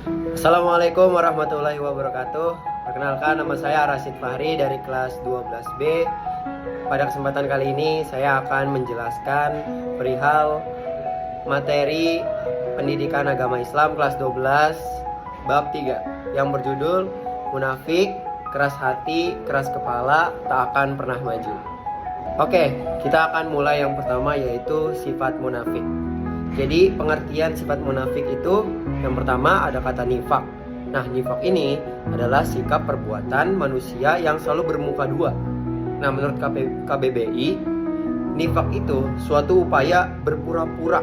Assalamualaikum warahmatullahi wabarakatuh. Perkenalkan, nama saya Rashid Fahri dari kelas 12B. Pada kesempatan kali ini saya akan menjelaskan perihal materi pendidikan agama Islam kelas 12 bab 3 yang berjudul Munafik, keras hati, keras kepala, tak akan pernah maju. Oke, kita akan mulai yang pertama, yaitu sifat munafik. Jadi pengertian sifat munafik itu, yang pertama ada kata nifak. Nah, nifak ini adalah sikap perbuatan manusia yang selalu bermuka dua. Nah, menurut KBBI, nifak itu suatu upaya berpura-pura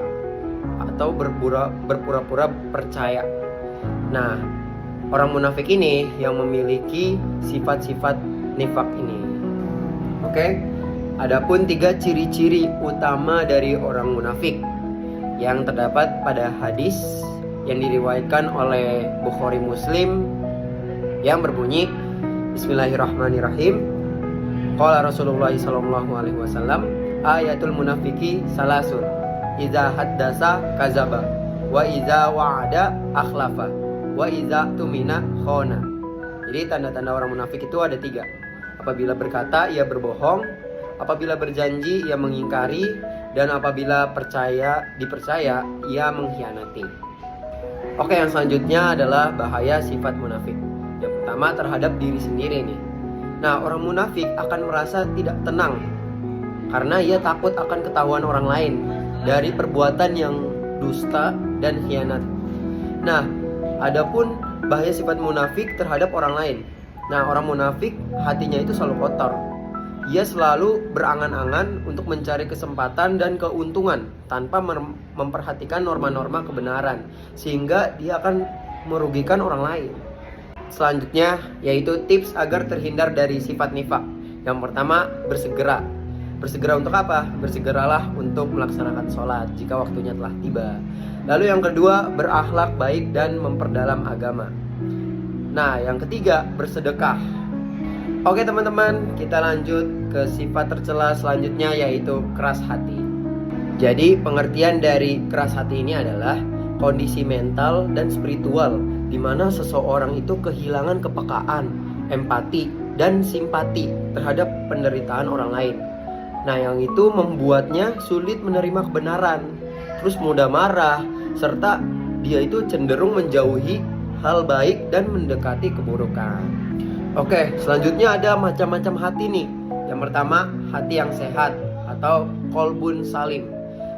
atau berpura-pura percaya. Nah, orang munafik ini yang memiliki sifat-sifat nifak ini. Oke, adapun 3 ciri-ciri utama dari orang munafik yang terdapat pada hadis yang diriwayatkan oleh Bukhari Muslim yang berbunyi, Bismillahirrahmanirrahim. Qala Rasulullah sallallahu alaihi wasallam, ayatul munafiki salasun, idza haddasa kazaba, wa idza wa'ada akhlafa, wa idza tumina khona. Jadi tanda-tanda orang munafik itu ada 3. Apabila berkata ia berbohong, apabila berjanji ia mengingkari, dan apabila dipercaya ia mengkhianati. Oke, yang selanjutnya adalah bahaya sifat munafik. Yang pertama terhadap diri sendiri nih. Nah, orang munafik akan merasa tidak tenang karena ia takut akan ketahuan orang lain dari perbuatan yang dusta dan khianat. Nah, adapun bahaya sifat munafik terhadap orang lain. Nah, orang munafik hatinya itu selalu kotor. Ia selalu berangan-angan untuk mencari kesempatan dan keuntungan tanpa memperhatikan norma-norma kebenaran, sehingga dia akan merugikan orang lain. Selanjutnya yaitu tips agar terhindar dari sifat nifak. Yang pertama, bersegera. Bersegera untuk apa? Bersegeralah untuk melaksanakan sholat jika waktunya telah tiba. Lalu yang kedua, berakhlak baik dan memperdalam agama. Nah, yang ketiga, bersedekah. Oke teman-teman, kita lanjut ke sifat tercela selanjutnya, yaitu keras hati. Jadi pengertian dari keras hati ini adalah kondisi mental dan spiritual di mana seseorang itu kehilangan kepekaan, empati, dan simpati terhadap penderitaan orang lain. Nah, yang itu membuatnya sulit menerima kebenaran, terus mudah marah, serta dia itu cenderung menjauhi hal baik dan mendekati keburukan. Oke, selanjutnya ada macam-macam hati nih. Yang pertama, hati yang sehat atau kolbun salim.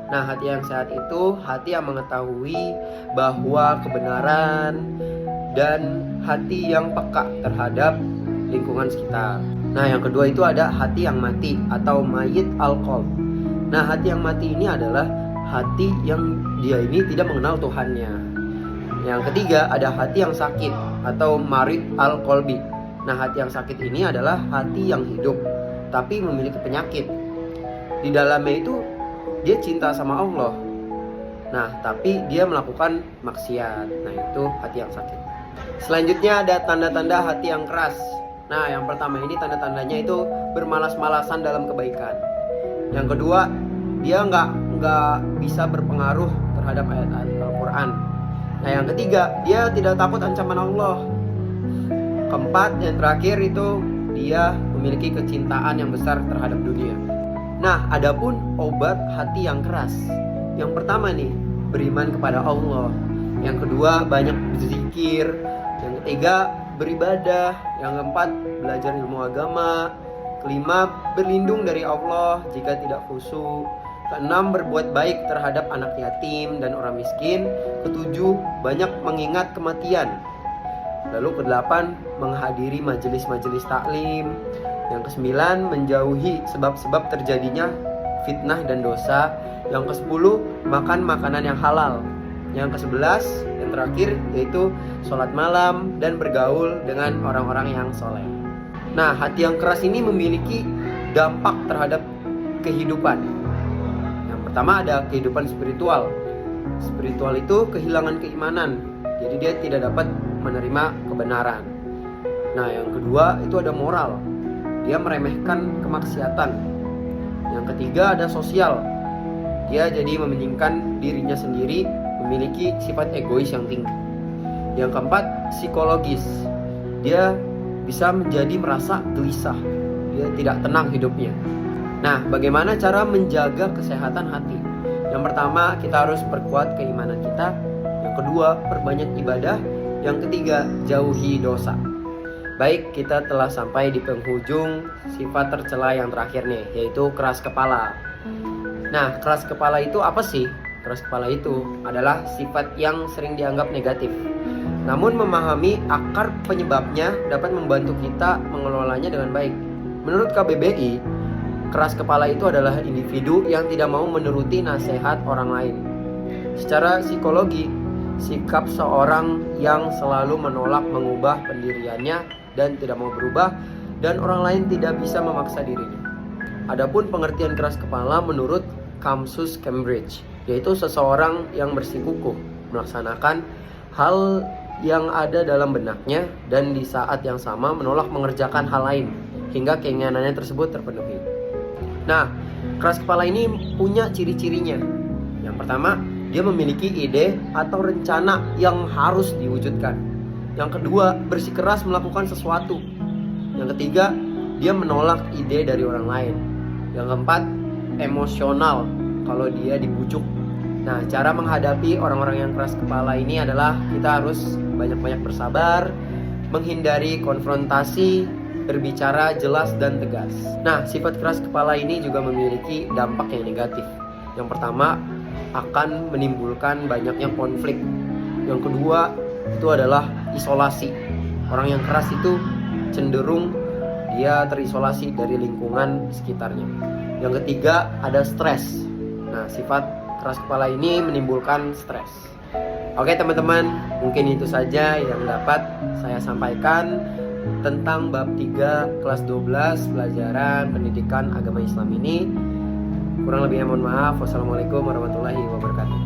Nah, hati yang sehat itu hati yang mengetahui bahwa kebenaran dan hati yang peka terhadap lingkungan sekitar. Nah, yang kedua itu ada hati yang mati atau mayit al-qalb. Nah, hati yang mati ini adalah hati yang dia ini tidak mengenal Tuhannya. Yang ketiga ada hati yang sakit atau marid al-qalbi. Nah, hati yang sakit ini adalah hati yang hidup tapi memiliki penyakit. Di dalamnya itu dia cinta sama Allah. Nah, tapi dia melakukan maksiat. Nah, itu hati yang sakit. Selanjutnya ada tanda-tanda hati yang keras. Nah, yang pertama ini tanda-tandanya itu bermalas-malasan dalam kebaikan. Yang kedua, dia nggak bisa berpengaruh terhadap ayat-ayat Al-Quran. Nah, yang ketiga, dia tidak takut ancaman Allah. Keempat, yang terakhir itu dia memiliki kecintaan yang besar terhadap dunia. Nah, adapun obat hati yang keras. Yang pertama nih, beriman kepada Allah. Yang kedua, banyak berzikir. Yang ketiga, beribadah. Yang keempat, belajar ilmu agama. Kelima, berlindung dari Allah jika tidak khusyuk. Keenam, berbuat baik terhadap anak yatim dan orang miskin. Ketujuh, banyak mengingat kematian. Lalu kedelapan, menghadiri majelis-majelis taklim. Yang kesembilan, menjauhi sebab-sebab terjadinya fitnah dan dosa. Yang kesepuluh, makan makanan yang halal. Yang kesebelas, yang terakhir, yaitu sholat malam dan bergaul dengan orang-orang yang soleh. Nah, hati yang keras ini memiliki dampak terhadap kehidupan. Yang pertama ada kehidupan spiritual. Spiritual itu kehilangan keimanan, jadi dia tidak dapat menerima kebenaran. Nah, yang kedua itu ada moral. Dia meremehkan kemaksiatan. Yang ketiga ada sosial. Dia jadi mementingkan dirinya sendiri, memiliki sifat egois yang tinggi. Yang keempat, psikologis. Dia bisa menjadi merasa gelisah. Dia tidak tenang hidupnya. Nah, bagaimana cara menjaga kesehatan hati? Yang pertama, kita harus perkuat keimanan kita. Yang kedua, perbanyak ibadah. Yang ketiga, jauhi dosa. Baik, kita telah sampai di penghujung sifat tercela yang terakhir nih, yaitu keras kepala. Nah, keras kepala itu apa sih? Keras kepala itu adalah sifat yang sering dianggap negatif. Namun memahami akar penyebabnya dapat membantu kita mengelolanya dengan baik. Menurut KBBI, keras kepala itu adalah individu yang tidak mau menuruti nasihat orang lain. Secara psikologi, sikap seorang yang selalu menolak mengubah pendiriannya dan tidak mau berubah, dan orang lain tidak bisa memaksa dirinya. Adapun pengertian keras kepala menurut Kamsus Cambridge, yaitu seseorang yang bersikukuh melaksanakan hal yang ada dalam benaknya dan di saat yang sama menolak mengerjakan hal lain hingga keinginannya tersebut terpenuhi. Nah, keras kepala ini punya ciri-cirinya. Yang pertama, dia memiliki ide atau rencana yang harus diwujudkan. Yang kedua, bersikeras melakukan sesuatu. Yang ketiga, dia menolak ide dari orang lain. Yang keempat, emosional kalau dia dibujuk. Nah, cara menghadapi orang-orang yang keras kepala ini adalah kita harus banyak-banyak bersabar, menghindari konfrontasi, berbicara jelas dan tegas. Nah, sifat keras kepala ini juga memiliki dampak yang negatif. Yang pertama, akan menimbulkan banyaknya konflik. Yang kedua, itu adalah isolasi. Orang yang keras itu cenderung dia terisolasi dari lingkungan sekitarnya. Yang ketiga, ada stres. Nah, sifat keras kepala ini menimbulkan stres. Oke teman-teman, mungkin itu saja yang dapat saya sampaikan tentang bab 3 kelas 12 pelajaran pendidikan agama Islam ini. Kurang lebihnya mohon maaf. Wassalamualaikum warahmatullahi wabarakatuh.